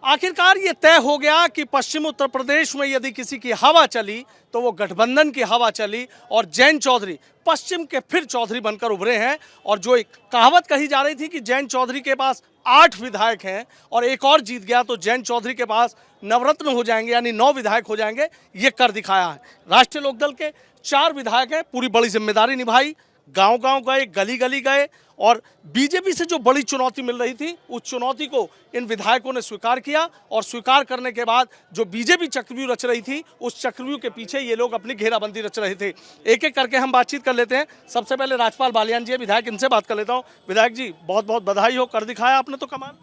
आखिरकार ये तय हो गया कि पश्चिम उत्तर प्रदेश में यदि किसी की हवा चली तो वो गठबंधन की हवा चली और जयंत चौधरी पश्चिम के फिर चौधरी बनकर उभरे हैं। और जो एक कहावत कही जा रही थी कि जयंत चौधरी के पास 8 विधायक हैं और एक और जीत गया तो जयंत चौधरी के पास नवरत्न हो जाएंगे, यानी 9 विधायक हो जाएंगे, ये कर दिखाया है। राष्ट्रीय लोकदल के 4 विधायक हैं, पूरी बड़ी जिम्मेदारी निभाई, गांव गांव गए, गली गली गए और बीजेपी से जो बड़ी चुनौती मिल रही थी उस चुनौती को इन विधायकों ने स्वीकार किया। और स्वीकार करने के बाद जो बीजेपी चक्रव्यूह रच रही थी उस चक्रव्यूह के पीछे ये लोग अपनी घेराबंदी रच रहे थे। एक एक करके हम बातचीत कर लेते हैं। सबसे पहले राजपाल बालियान जी है, विधायक, इनसे बात कर लेता हूँ। विधायक जी, बहुत बहुत बधाई हो, कर दिखाया आपने तो कमाल।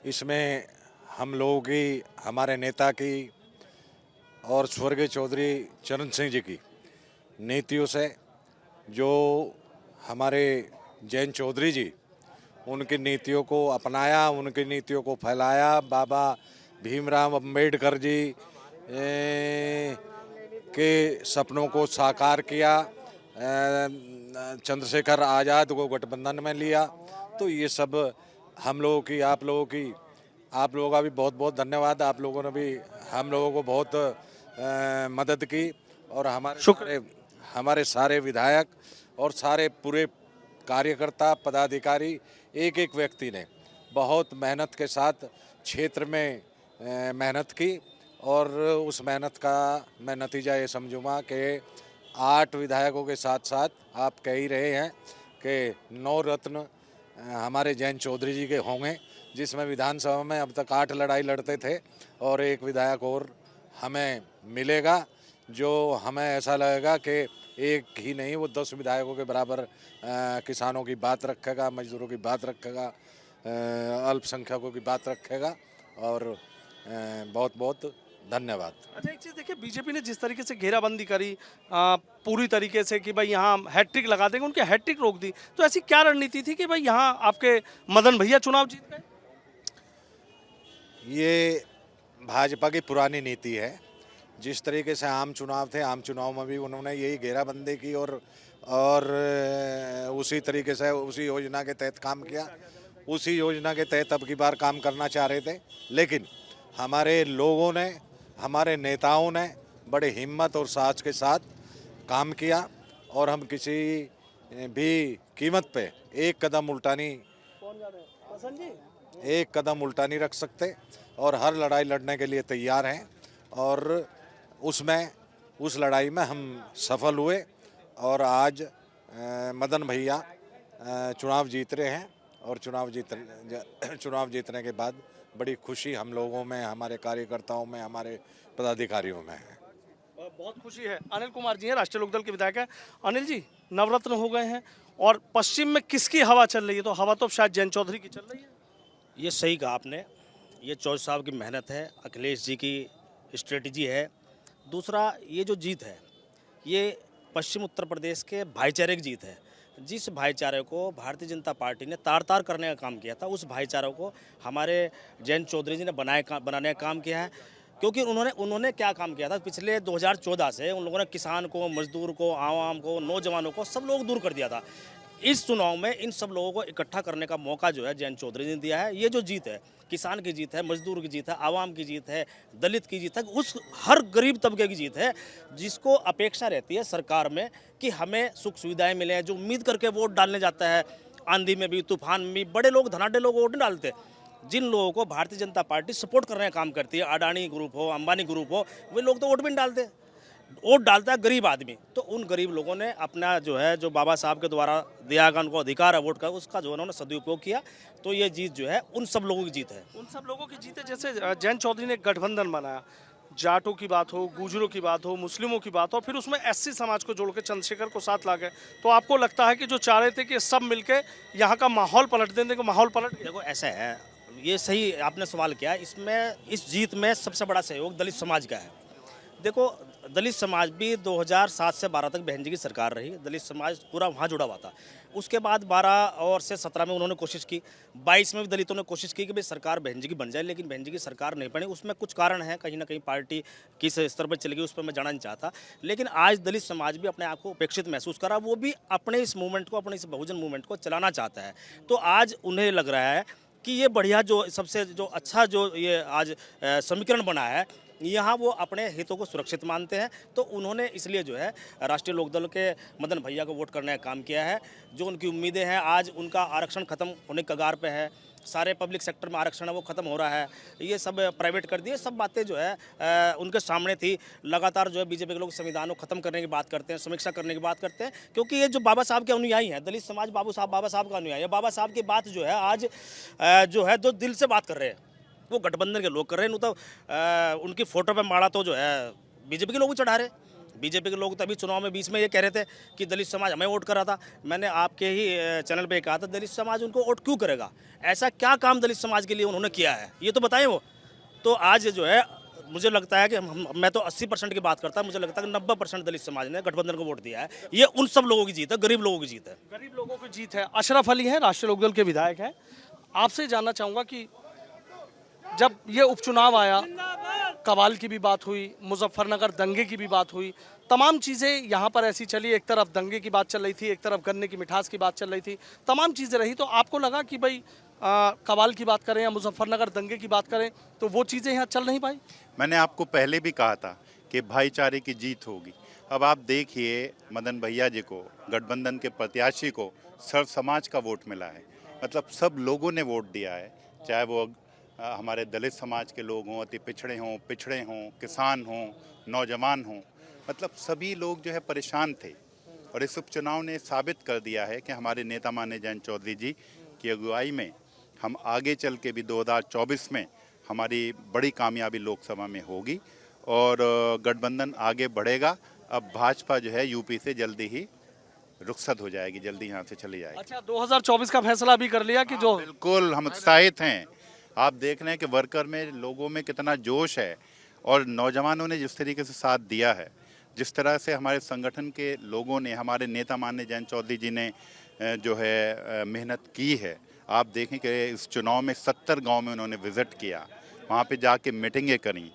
इसमें हम लोगों की, हमारे नेता की और स्वर्गीय चौधरी चरण सिंह जी की नीतियों से, जो हमारे जयंत चौधरी जी उनकी नीतियों को अपनाया, उनकी नीतियों को फैलाया, बाबा भीमराव अंबेडकर जी के सपनों को साकार किया, चंद्रशेखर आज़ाद को गठबंधन में लिया, तो ये सब हम लोगों की, आप लोगों का भी बहुत बहुत धन्यवाद। आप लोगों ने भी हम लोगों को बहुत मदद की और हमारे सारे विधायक और सारे पूरे कार्यकर्ता, पदाधिकारी, एक एक व्यक्ति ने बहुत मेहनत के साथ क्षेत्र में मेहनत की और उस मेहनत का मैं नतीजा ये समझूंगा कि 8 विधायकों के साथ साथ आप कह ही रहे हैं कि 9 रत्न हमारे जयंत चौधरी जी के होंगे, जिसमें विधानसभा में अब तक 8 लड़ाई लड़ते थे और एक विधायक और हमें मिलेगा, जो हमें ऐसा लगेगा कि एक ही नहीं, वो 10 विधायकों के बराबर किसानों की बात रखेगा, मजदूरों की बात रखेगा, अल्पसंख्यकों की बात रखेगा और बहुत बहुत धन्यवाद। अच्छा, एक चीज़ देखिए, बीजेपी ने जिस तरीके से घेराबंदी करी पूरी तरीके से कि भाई यहाँ हैट्रिक लगा देंगे, उनके हैट्रिक रोक दी, तो ऐसी क्या रणनीति थी कि भाई यहाँ आपके मदन भैया चुनाव जीत गए? ये भाजपा की पुरानी नीति है। जिस तरीके से आम चुनाव थे, आम चुनाव में भी उन्होंने यही घेराबंदी की और उसी तरीके से उसी योजना के तहत काम किया। उसी योजना के तहत अब की बार काम करना चाह रहे थे, लेकिन हमारे लोगों ने, हमारे नेताओं ने बड़े हिम्मत और साहस के साथ काम किया और हम किसी भी कीमत पे एक कदम उल्टा नहीं रख सकते और हर लड़ाई लड़ने के लिए तैयार हैं और उस लड़ाई में हम सफल हुए और आज मदन भैया चुनाव जीत रहे हैं और चुनाव जीतने के बाद बड़ी खुशी हम लोगों में, हमारे कार्यकर्ताओं में, हमारे पदाधिकारियों में है। बहुत खुशी है। अनिल कुमार जी हैं, राष्ट्रीय लोकदल के विधायक हैं। अनिल जी, नवरत्न हो गए हैं और पश्चिम में किसकी हवा चल रही है? तो हवा तो शायद जयंत चौधरी की चल रही है। ये सही कहा आपने, ये चौधरी साहब की मेहनत है, अखिलेश जी की स्ट्रेटजी है। दूसरा, ये जो जीत है ये पश्चिम उत्तर प्रदेश के भाईचारे की जीत है। जिस भाईचारे को भारतीय जनता पार्टी ने तार करने का काम किया था, उस भाईचारे को हमारे जयंत चौधरी जी ने बनाने का काम किया है। क्योंकि उन्होंने क्या काम किया था, पिछले 2014 से उन लोगों ने किसान को, मजदूर को, आवाम को, नौजवानों को, सब लोग दूर कर दिया था। इस चुनाव में इन सब लोगों को इकट्ठा करने का मौका जो है जयंत चौधरी ने दिया है। ये जो जीत है, किसान की जीत है, मजदूर की जीत है, आवाम की जीत है, दलित की जीत है, उस हर गरीब तबके की जीत है जिसको अपेक्षा रहती है सरकार में कि हमें सुख सुविधाएं मिले। जो उम्मीद करके वोट डालने जाता है, आंधी में भी, तूफान में भी, बड़े लोग, धनाढ़ लोग वोट नहीं डालते। जिन लोगों को भारतीय जनता पार्टी सपोर्ट करने का काम करती है, अडानी ग्रुप हो, अंबानी ग्रुप हो, वे लोग तो वोट भी नहीं डालते। वोट डालता है गरीब आदमी। तो उन गरीब लोगों ने अपना जो है, जो बाबा साहब के द्वारा दिया गया उनको अधिकार है वोट का, उसका जो उन्होंने सदुपयोग किया। तो ये जीत जो है उन सब लोगों की जीत है। उन सब लोगों की जीत है। जैसे जयंत चौधरी ने गठबंधन बनाया, जाटों की बात हो, गुजरों की बात हो, मुस्लिमों की बात हो, फिर उसमें एससी समाज को जोड़ के चंद्रशेखर को साथ ला गए। तो आपको लगता है कि जो चाह रहे थे कि सब मिलके यहाँ का माहौल पलट देने को, माहौल पलट? देखो, ऐसा है, ये सही आपने सवाल किया। इसमें, इस जीत में सबसे बड़ा सहयोग दलित समाज का है। देखो, दलित समाज भी 2007 से 12 तक बहन जी की सरकार रही, दलित समाज पूरा वहाँ जुड़ा हुआ था। उसके बाद 12 और से 17 में उन्होंने कोशिश की, 22 में भी दलितों ने कोशिश की कि भाई सरकार बहन जी की बन जाए, लेकिन बहन जी की सरकार नहीं बनी। उसमें कुछ कारण है, कहीं ना कहीं पार्टी किस स्तर पर चली गई उस पर मैं जाना नहीं चाहता। लेकिन आज दलित समाज भी अपने आप को उपेक्षित महसूस कर रहा, वो भी अपने इस मूवमेंट को, अपने इस बहुजन मूवमेंट को चलाना चाहता है। तो आज उन्हें लग रहा है कि ये बढ़िया जो सबसे जो अच्छा जो ये आज समीकरण बना है, यहाँ वो अपने हितों को सुरक्षित मानते हैं। तो उन्होंने इसलिए जो है राष्ट्रीय लोकदल के मदन भैया को वोट करने का काम किया है। जो उनकी उम्मीदें हैं, आज उनका आरक्षण खत्म होने के कगार पे है, सारे पब्लिक सेक्टर में आरक्षण है वो खत्म हो रहा है, ये सब प्राइवेट कर दिए, सब बातें जो है उनके सामने थी। लगातार जो है बीजेपी के लोग संविधान को खत्म करने की बात करते हैं, समीक्षा करने की बात करते हैं, क्योंकि ये जो बाबा साहब के अनुयायी हैं, दलित समाज बाबा साहब का अनुयायी है। बाबा साहब की बात जो है आज जो है जो दिल से बात कर रहे हैं वो गठबंधन के लोग कर रहे हैं। नहीं तो उनकी फोटो पे माड़ा तो जो है बीजेपी के लोग भी चढ़ा रहे। बीजेपी के लोग तभी चुनाव में बीच में ये कह रहे थे कि दलित समाज हमें वोट कर रहा था। मैंने आपके ही चैनल पे कहा था दलित समाज उनको वोट क्यों करेगा, ऐसा क्या काम दलित समाज के लिए उन्होंने किया है, ये तो बताएं वो। तो आज जो है मुझे लगता है कि मैं तो 80% की बात करता हूँ, मुझे लगता है कि 90% दलित समाज ने गठबंधन को वोट दिया है। ये उन सब लोगों की जीत है, गरीब लोगों की जीत है। गरीब लोगों की जीत है। अशरफ अली हैं, राष्ट्रीय लोकदल के विधायक हैं। आपसे जानना चाहूँगा कि जब ये उपचुनाव आया, कवाल की भी बात हुई, मुजफ्फरनगर दंगे की भी बात हुई, तमाम चीज़ें यहाँ पर ऐसी चली। एक तरफ दंगे की बात चल रही थी, एक तरफ गन्ने की मिठास की बात चल रही थी, तमाम चीज़ें रही। तो आपको लगा कि भाई कवाल की बात करें या मुजफ्फरनगर दंगे की बात करें तो वो चीज़ें यहाँ चल नहीं पाई? मैंने आपको पहले भी कहा था कि भाईचारे की जीत होगी। अब आप देखिए मदन भैया जी को, गठबंधन के प्रत्याशी को सर्व समाज का वोट मिला है। मतलब सब लोगों ने वोट दिया है, चाहे वो हमारे दलित समाज के लोग हों, अति पिछड़े हों, किसान हों, नौजवान हों, मतलब सभी लोग जो है परेशान थे। और इस उपचुनाव ने साबित कर दिया है कि हमारे नेता माननीय जयंत चौधरी जी की अगुवाई में हम आगे चल के भी 2024 में हमारी बड़ी कामयाबी लोकसभा में होगी और गठबंधन आगे बढ़ेगा। अब भाजपा जो है यूपी से जल्दी ही रुखसत हो जाएगी, जल्दी यहाँ से चली जाएगी। अच्छा, 2024 का फैसला भी कर लिया कि जो बिल्कुल हम उत्साहित हैं। आप देख रहे हैं कि वर्कर में, लोगों में कितना जोश है और नौजवानों ने जिस तरीके से साथ दिया है, जिस तरह से हमारे संगठन के लोगों ने, हमारे नेता माननीय जयंत चौधरी जी ने जो है मेहनत की है। आप देखें कि इस चुनाव में 70 गांव में उन्होंने विज़िट किया, वहाँ पे जाके मीटिंगें करी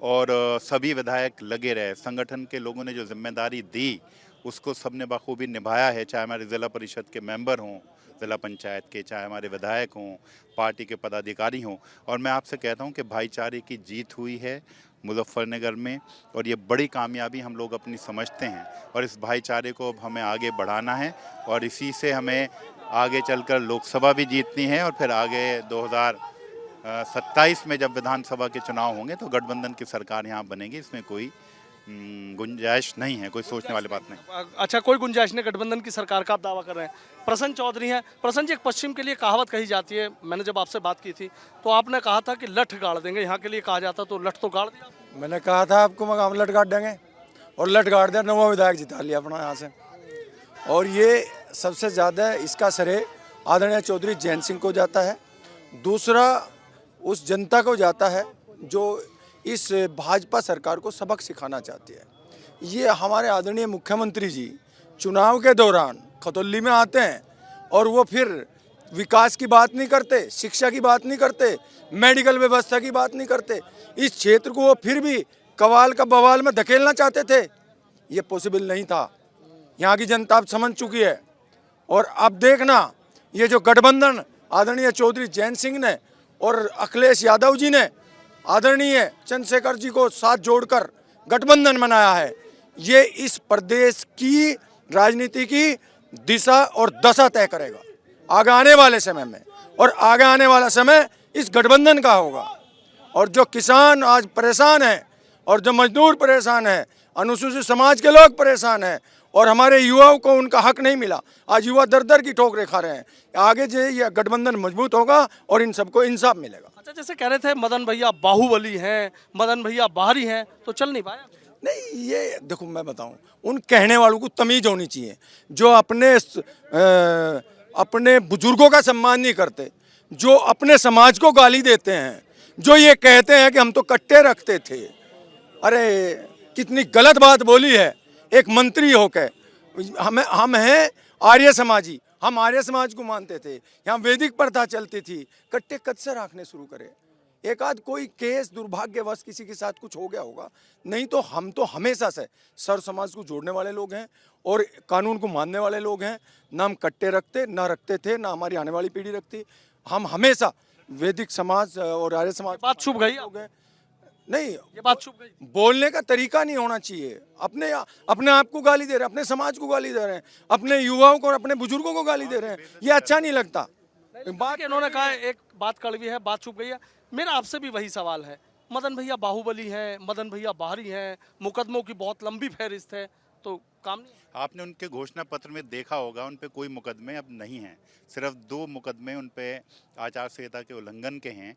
और सभी विधायक लगे रहे। संगठन के लोगों ने जो जिम्मेदारी दी उसको सबने बखूबी निभाया है, चाहे हमारे ज़िला परिषद के मेंबर हों, ज़िला पंचायत के, चाहे हमारे विधायक हों, पार्टी के पदाधिकारी हों। और मैं आपसे कहता हूं कि भाईचारे की जीत हुई है मुजफ्फरनगर में और ये बड़ी कामयाबी हम लोग अपनी समझते हैं और इस भाईचारे को अब हमें आगे बढ़ाना है और इसी से हमें आगे चलकर लोकसभा भी जीतनी है और फिर आगे 2027 में जब विधानसभा के चुनाव होंगे तो गठबंधन की सरकार यहाँ बनेगी। इसमें कोई गुंजाइश नहीं है, कोई सोचने वाली बात नहीं। अच्छा, कोई गुंजाइश नहीं, गठबंधन की सरकार का आप दावा कर रहे हैं। प्रसन्न चौधरी हैं। प्रसन्न जी, एक पश्चिम के लिए कहावत कही जाती है, मैंने जब आपसे बात की थी तो आपने कहा था कि लठ गाड़ देंगे, यहाँ के लिए कहा जाता तो लठ तो गाड़ दिया। मैंने कहा था आपको मगर हम लठ गाड़ देंगे और लठ गाड़ दिया, 9वां विधायक जिता लिया अपना यहाँ से। और ये सबसे ज़्यादा इसका श्रेय आदरणीय चौधरी जयंत सिंह को जाता है, दूसरा उस जनता को जाता है जो इस भाजपा सरकार को सबक सिखाना चाहती है। ये हमारे आदरणीय मुख्यमंत्री जी चुनाव के दौरान खतौली में आते हैं और वो फिर विकास की बात नहीं करते, शिक्षा की बात नहीं करते, मेडिकल व्यवस्था की बात नहीं करते। इस क्षेत्र को वो फिर भी कवाल का बवाल में धकेलना चाहते थे। ये पॉसिबल नहीं था, यहाँ की जनता अब समझ चुकी है। और अब देखना, ये जो गठबंधन आदरणीय चौधरी जयंत सिंह ने और अखिलेश यादव जी ने आदरणीय चंद्रशेखर जी को साथ जोड़कर गठबंधन बनाया है, ये इस प्रदेश की राजनीति की दिशा और दशा तय करेगा आगे आने वाले समय में। और आगे आने वाला समय इस गठबंधन का होगा। और जो किसान आज परेशान हैं और जो मजदूर परेशान हैं, अनुसूचित समाज के लोग परेशान हैं और हमारे युवाओं को उनका हक नहीं मिला, आज युवा दर दर की ठोकरें खा रहे हैं। आगे जो ये गठबंधन मजबूत होगा और इन सबको इंसाफ मिलेगा। अच्छा, जैसे कह रहे थे मदन भैया बाहुबली हैं, मदन भैया बाहरी हैं, तो चल नहीं पाया? नहीं, ये देखो मैं बताऊं, उन कहने वालों को तमीज होनी चाहिए जो अपने बुजुर्गों का सम्मान नहीं करते, जो अपने समाज को गाली देते हैं, जो ये कहते हैं कि हम तो कट्टे रखते थे। अरे कितनी गलत बात बोली है एक मंत्री होकर। हम हैं आर्य समाजी, हम आर्य समाज को मानते थे, यहाँ वैदिक प्रथा चलती थी। कट्टे कद से रखने शुरू करे, एक आध कोई केस दुर्भाग्यवश किसी के साथ कुछ हो गया होगा, नहीं तो हम तो हमेशा से सर्व समाज को जोड़ने वाले लोग हैं और कानून को मानने वाले लोग हैं। ना हम कट्टे रखते, ना रखते थे, ना हमारी आने वाली पीढ़ी रखती। हम हमेशा वैदिक समाज और आर्य समाज बात छुप गई हो गए। नहीं, ये बात छुप गई। बोलने का तरीका नहीं होना चाहिए। अपने अपने आप को गाली दे रहे हैं, अपने समाज को गाली दे रहे हैं, अपने युवाओं को और अपने बुजुर्गों को गाली दे रहे हैं, ये अच्छा नहीं लगता। बात इन्होंने कहा एक बात कड़वी है, बात छुप गई है। मेरा आपसे भी वही सवाल है, मदन भैया बाहुबली हैं, मदन भैया बाहरी हैं, मुकदमों की बहुत लंबी फहरिस्त है, तो काम नहीं। आपने उनके घोषणा पत्र में देखा होगा, उन पे कोई मुकदमे अब नहीं हैं, सिर्फ 2 मुकदमे उन पे आचार संहिता के उल्लंघन के हैं।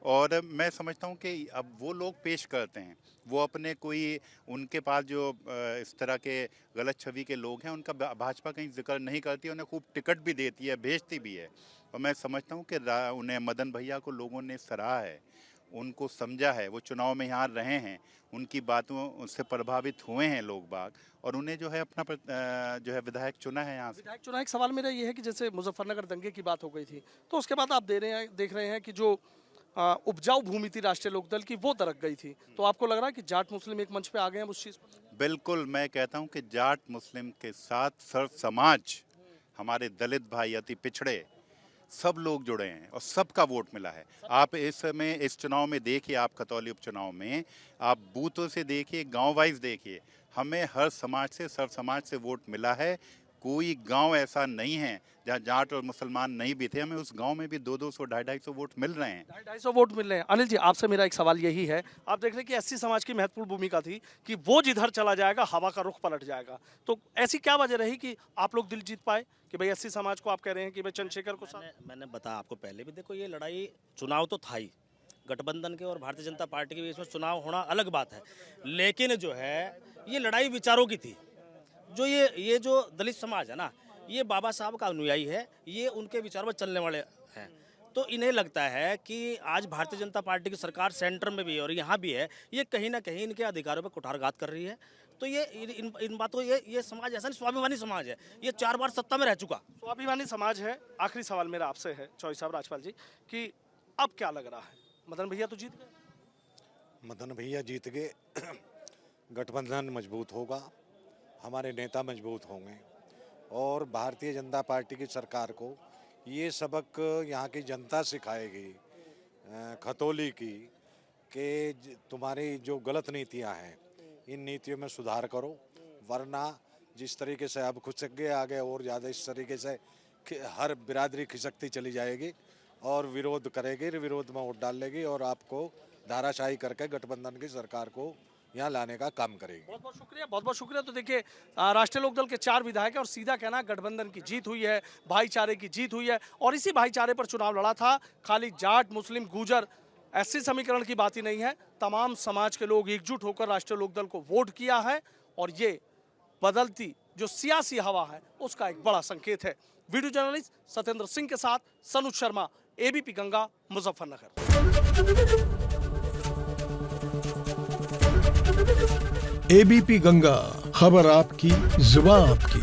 और मैं समझता हूँ कि अब वो लोग पेश करते हैं, वो अपने कोई उनके पास जो इस तरह के गलत छवि के लोग हैं उनका भाजपा कहीं जिक्र नहीं करती, उन्हें खूब टिकट भी देती है, भेजती भी है। और मैं समझता हूँ कि उन्हें मदन भैया को लोगों ने सराहा है, उनको समझा है, वो चुनाव में यहाँ रहे हैं, उनकी बातों से प्रभावित हुए हैं लोग बाग, और उन्हें जो है अपना जो है विधायक चुना है यहाँ से। विधायक चुनाव। एक सवाल मेरा ये है कि जैसे मुजफ्फरनगर दंगे की बात हो गई थी, तो उसके बाद आप देख रहे हैं कि जो उपजाऊ भूमि थी राष्ट्रीय लोकदल की, वो दरक गई थी। तो आपको लग रहा है कि जाट मुस्लिम एक मंच पे आ गए हैं उस चीज़ पर? बिल्कुल, मैं कहता हूँ कि जाट मुस्लिम के साथ सर्व समाज, हमारे दलित भाई, अति पिछड़े सब लोग जुड़े हैं और सबका वोट मिला है। आप इस चुनाव में देखिए, आप खतौली उपचुनाव में आप बूथों से देखिए, गांव वाइज देखिए, हमें हर समाज से, सर्व समाज से वोट मिला है। कोई गांव ऐसा नहीं है जहां जाट और मुसलमान नहीं भी थे, हमें उस गांव में भी 200, 250 वोट मिल रहे हैं। 250 वोट मिल रहे हैं। अनिल जी, आपसे मेरा एक सवाल यही है, आप देख रहे हैं कि एससी समाज की महत्वपूर्ण भूमिका थी कि वो जिधर चला जाएगा हवा का रुख पलट जाएगा, तो ऐसी क्या वजह रही कि आप लोग दिल जीत पाए कि भाई एससी समाज को आप कह रहे हैं कि भाई चंद्रशेखर को मैंने बताया आपको पहले भी, देखो ये लड़ाई चुनाव तो था ही, गठबंधन के और भारतीय जनता पार्टी के बीच में चुनाव होना अलग बात है, लेकिन जो है ये लड़ाई विचारों की थी। जो ये जो दलित समाज है ना, ये बाबा साहब का अनुयायी है, ये उनके विचारों में चलने वाले हैं, तो इन्हें लगता है कि आज भारतीय जनता पार्टी की सरकार सेंटर में भी है और यहाँ भी है, ये कहीं ना कहीं इनके अधिकारों पर कुठारघात कर रही है। तो ये इन बातों ये समाज ऐसा नहीं, स्वाभिमानी समाज है, ये 4 बार सत्ता में रह चुका, स्वाभिमानी समाज है। आखिरी सवाल मेरा आपसे है चौधरी साहब, राजपाल जी, कि अब क्या लग रहा है? मदन भैया तो जीत गए, मदन भैया जीत गए, गठबंधन मजबूत होगा, हमारे नेता मजबूत होंगे और भारतीय जनता पार्टी की सरकार को ये सबक यहाँ की जनता सिखाएगी, खतौली की, कि तुम्हारी जो गलत नीतियाँ हैं इन नीतियों में सुधार करो, वरना जिस तरीके से अब खिसक गए आगे और ज़्यादा इस तरीके से हर बिरादरी खिसकती चली जाएगी और विरोध करेगी, विरोध में वोट डाल लेगी और आपको धाराशाही करके गठबंधन की सरकार को यहाँ लाने का काम करेगी। बहुत बहुत शुक्रिया, बहुत बहुत शुक्रिया। तो देखिए, राष्ट्रीय लोकदल के 4 विधायक हैं और सीधा कहना गठबंधन की जीत हुई है, भाईचारे की जीत हुई है, और इसी भाईचारे पर चुनाव लड़ा था। खाली जाट, मुस्लिम, गुर्जर, एससी समीकरण की बात ही नहीं है, तमाम समाज के लोग एकजुट होकर राष्ट्रीय लोकदल को वोट किया है और ये बदलती जो सियासी हवा है उसका एक बड़ा संकेत है। वीडियो जर्नलिस्ट सत्येंद्र सिंह के साथ सनुज शर्मा, एबीपी गंगा, मुजफ्फरनगर। एबीपी गंगा, खबर आपकी, जुबान आपकी।